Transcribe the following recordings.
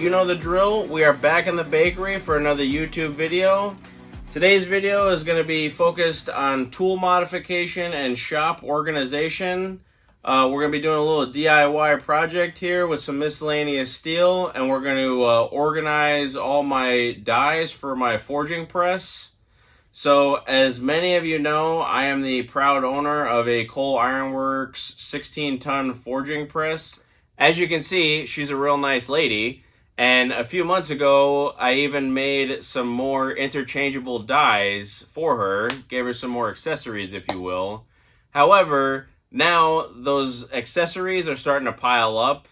you know the drill. We are back in the bakery for another YouTube video. Today's video is going to be focused on tool modification and shop organization. We're going to be doing a little DIY project here with some miscellaneous steel, and we're going to organize all my dies for my forging press. So, as many of you know, I am the proud owner of a Cole Ironworks 16-ton forging press. As you can see, she's a real nice lady, and a few months ago, I even made some more interchangeable dies for her, gave her some more accessories, if you will. However, now those accessories are starting to pile up,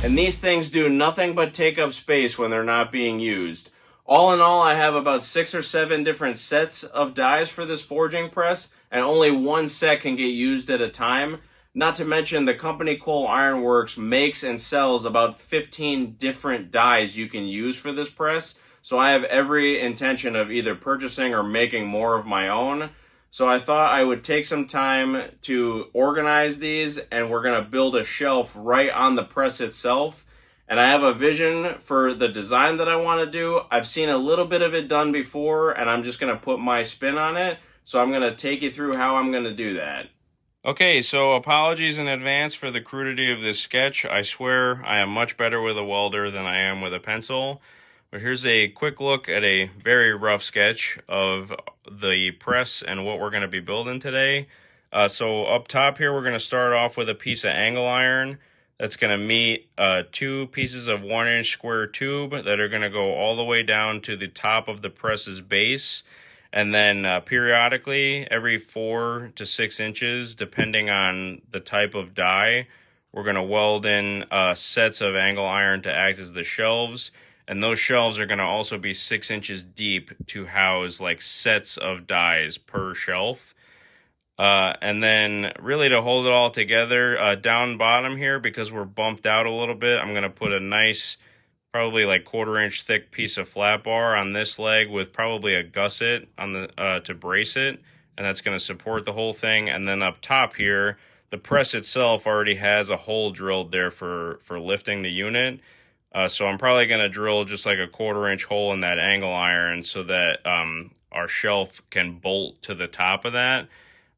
and these things do nothing but take up space when they're not being used. All in all, I have about 6 or 7 different sets of dies for this forging press, and only one set can get used at a time. Not to mention, the company Cole Ironworks makes and sells about 15 different dies you can use for this press. So I have every intention of either purchasing or making more of my own. So I thought I would take some time to organize these, and we're going to build a shelf right on the press itself. And I have a vision for the design that I want to do. I've seen a little bit of it done before, and I'm just going to put my spin on it. So I'm going to take you through how I'm going to do that. Okay, so apologies in advance for the crudity of this sketch. I swear I am much better with a welder than I am with a pencil. But here's a quick look at a very rough sketch of the press and what we're going to be building today. So up top here, we're going to start off with a piece of angle iron that's going to meet 2 pieces of 1-inch square tube that are going to go all the way down to the top of the press's base. And then periodically, every 4 to 6 inches, depending on the type of die, we're going to weld in sets of angle iron to act as the shelves. And those shelves are going to also be 6 inches deep to house like sets of dies per shelf. And then really to hold it all together, down bottom here, because we're bumped out a little bit, I'm going to put a nice, probably like 1/4-inch thick piece of flat bar on this leg with probably a gusset on the to brace it, and that's going to support the whole thing. And then up top here, the press itself already has a hole drilled there for lifting the unit. So I'm probably going to drill just like a 1/4-inch hole in that angle iron so that our shelf can bolt to the top of that.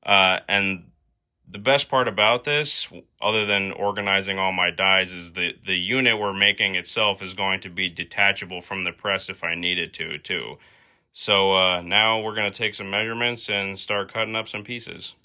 And the best part about this, other than organizing all my dies, is the unit we're making itself is going to be detachable from the press if I needed to, too. So now we're going to take some measurements and start cutting up some pieces.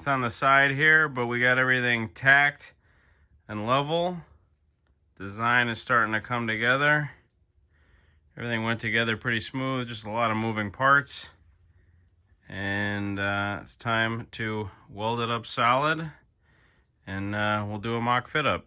It's on the side here, but we got everything tacked and level. Design is starting to come together. Everything went together pretty smooth, just a lot of moving parts. And it's time to weld it up solid, and we'll do a mock fit up.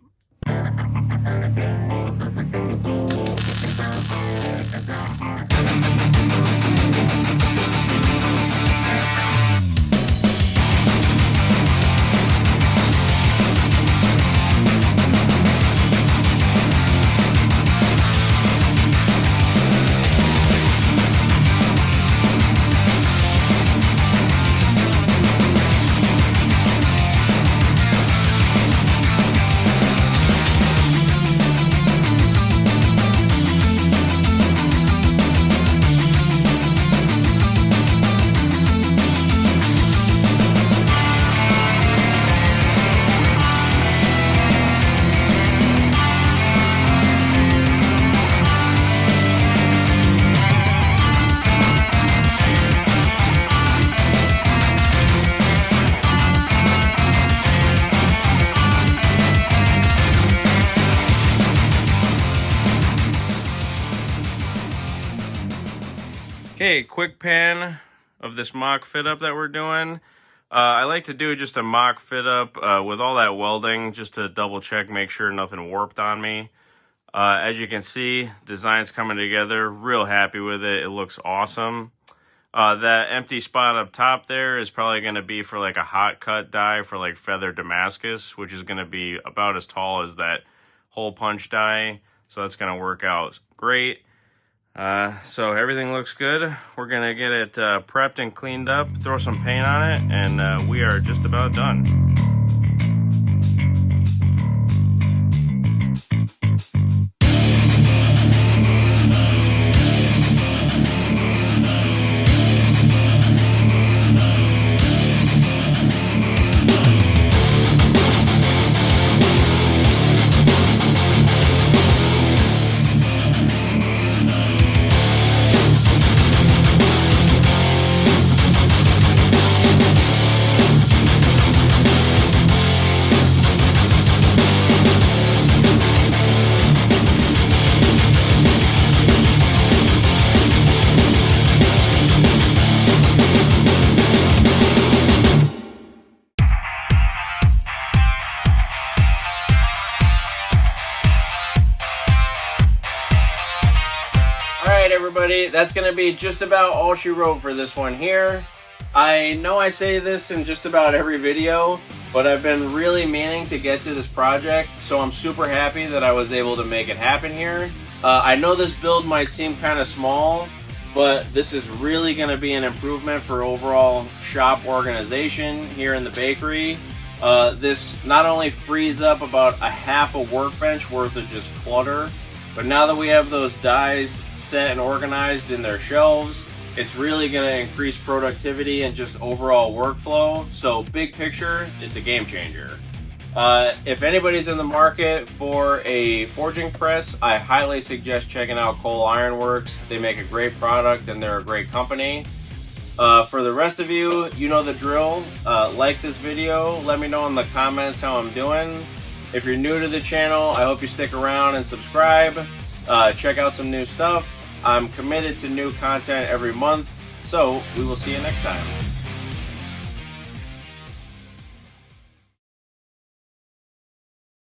Okay, quick pan of this mock fit up that we're doing. I like to do just a mock fit up with all that welding, just to double check, make sure nothing warped on me. As you can see, design's coming together. Real happy with it. It looks awesome. That empty spot up top there is probably going to be for like a hot cut die for like feather Damascus, which is going to be about as tall as that hole punch die. So that's going to work out great. So everything looks good. We're gonna get it prepped and cleaned up, throw some paint on it, and we are just about done. Everybody, that's going to be just about all she wrote for this one here. I know I say this in just about every video, but I've been really meaning to get to this project, so I'm super happy that I was able to make it happen here. I know this build might seem kind of small, but this is really going to be an improvement for overall shop organization here in the bakery. This not only frees up about a half a workbench worth of just clutter, but now that we have those dies set and organized in their shelves, it's really going to increase productivity and just overall workflow. So big picture, it's a game changer. If anybody's in the market for a forging press, I highly suggest checking out Cole Iron Works. They make a great product and they're a great company. For the rest of you, you know the drill. Like this video, let me know in the comments how I'm doing. If you're new to the channel, I hope you stick around and subscribe. Check out some new stuff. I'm committed to new content every month, so we will see you next time.